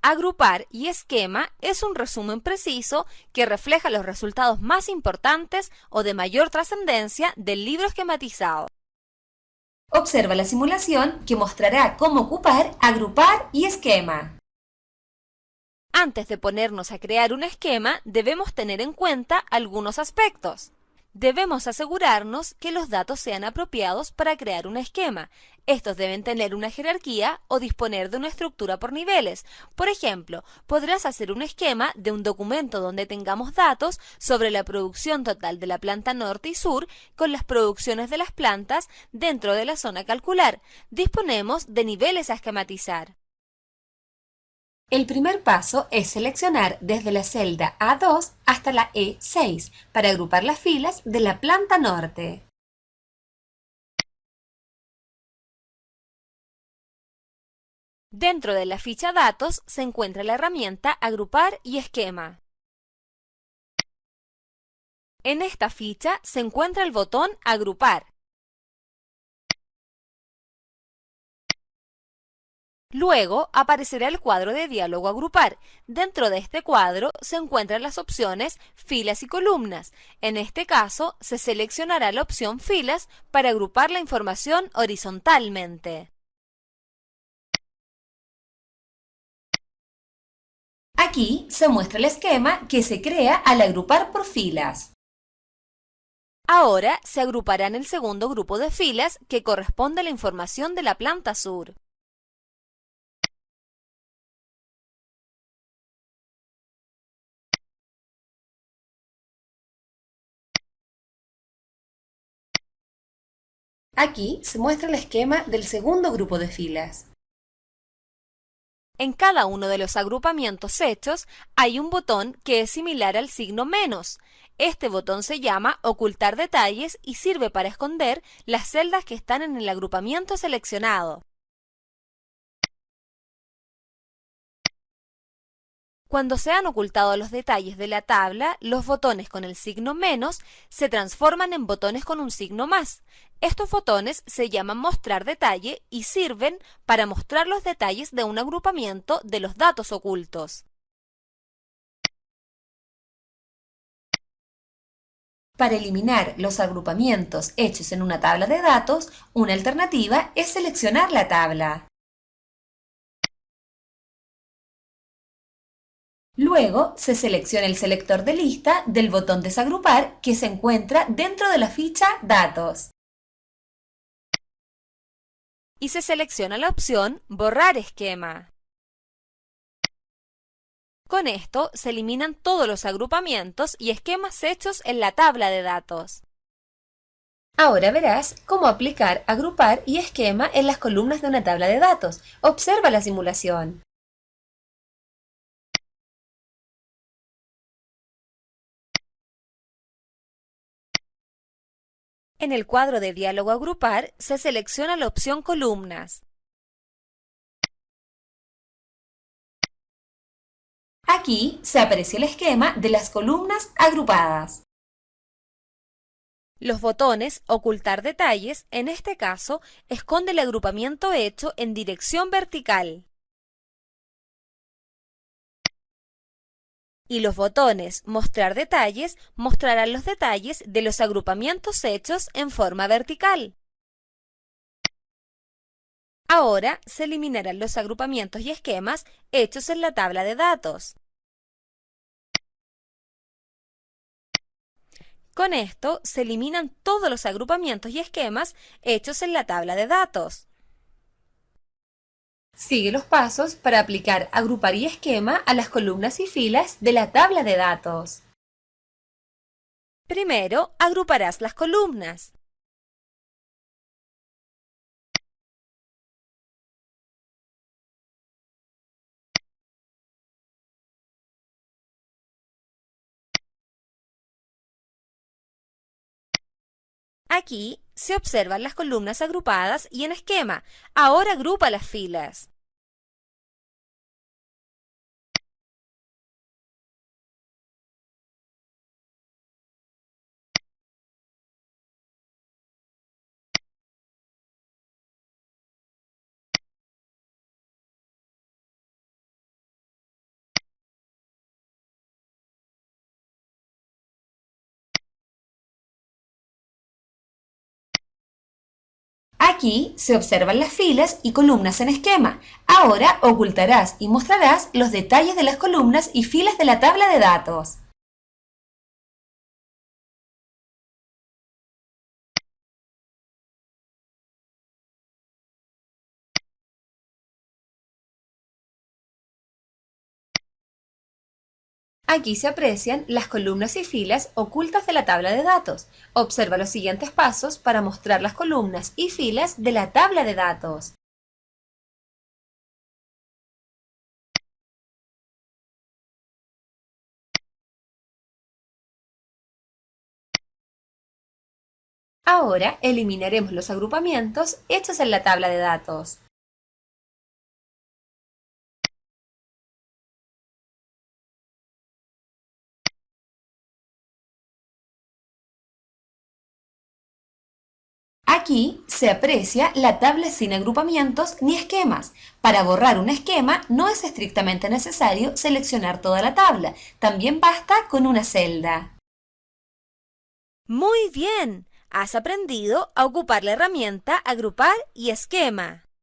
Agrupar y esquema es un resumen preciso que refleja los resultados más importantes o de mayor trascendencia del libro esquematizado. Observa la simulación que mostrará cómo ocupar, agrupar y esquema. Antes de ponernos a crear un esquema, debemos tener en cuenta algunos aspectos. Debemos asegurarnos que los datos sean apropiados para crear un esquema. Estos deben tener una jerarquía o disponer de una estructura por niveles. Por ejemplo, podrás hacer un esquema de un documento donde tengamos datos sobre la producción total de la planta norte y sur con las producciones de las plantas dentro de la zona a calcular. Disponemos de niveles a esquematizar. El primer paso es seleccionar desde la celda A2 hasta la E6 para agrupar las filas de la planta norte. Dentro de la ficha Datos se encuentra la herramienta Agrupar y Esquema. En esta ficha se encuentra el botón Agrupar. Luego aparecerá el cuadro de diálogo Agrupar. Dentro de este cuadro se encuentran las opciones Filas y columnas. En este caso, se seleccionará la opción Filas para agrupar la información horizontalmente. Aquí se muestra el esquema que se crea al agrupar por filas. Ahora se agrupará en el segundo grupo de filas que corresponde a la información de la planta sur. Aquí se muestra el esquema del segundo grupo de filas. En cada uno de los agrupamientos hechos hay un botón que es similar al signo menos. Este botón se llama Ocultar detalles y sirve para esconder las celdas que están en el agrupamiento seleccionado. Cuando se han ocultado los detalles de la tabla, los botones con el signo menos se transforman en botones con un signo más. Estos botones se llaman Mostrar detalle y sirven para mostrar los detalles de un agrupamiento de los datos ocultos. Para eliminar los agrupamientos hechos en una tabla de datos, una alternativa es seleccionar la tabla. Luego se selecciona el selector de lista del botón Desagrupar que se encuentra dentro de la ficha Datos. Y se selecciona la opción Borrar esquema. Con esto se eliminan todos los agrupamientos y esquemas hechos en la tabla de datos. Ahora verás cómo aplicar agrupar y esquema en las columnas de una tabla de datos. Observa la simulación. En el cuadro de diálogo Agrupar se selecciona la opción Columnas. Aquí se aprecia el esquema de las columnas agrupadas. Los botones Ocultar detalles, en este caso, esconde el agrupamiento hecho en dirección vertical. Y los botones Mostrar detalles mostrarán los detalles de los agrupamientos hechos en forma vertical. Ahora se eliminarán los agrupamientos y esquemas hechos en la tabla de datos. Con esto se eliminan todos los agrupamientos y esquemas hechos en la tabla de datos. Sigue los pasos para aplicar agrupar y esquema a las columnas y filas de la tabla de datos. Primero, agruparás las columnas. Aquí se observan las columnas agrupadas y en esquema. Ahora agrupa las filas. Aquí se observan las filas y columnas en esquema. Ahora ocultarás y mostrarás los detalles de las columnas y filas de la tabla de datos. Aquí se aprecian las columnas y filas ocultas de la tabla de datos. Observa los siguientes pasos para mostrar las columnas y filas de la tabla de datos. Ahora eliminaremos los agrupamientos hechos en la tabla de datos. Aquí se aprecia la tabla sin agrupamientos ni esquemas. Para borrar un esquema no es estrictamente necesario seleccionar toda la tabla, también basta con una celda. Muy bien, has aprendido a ocupar la herramienta Agrupar y Esquema.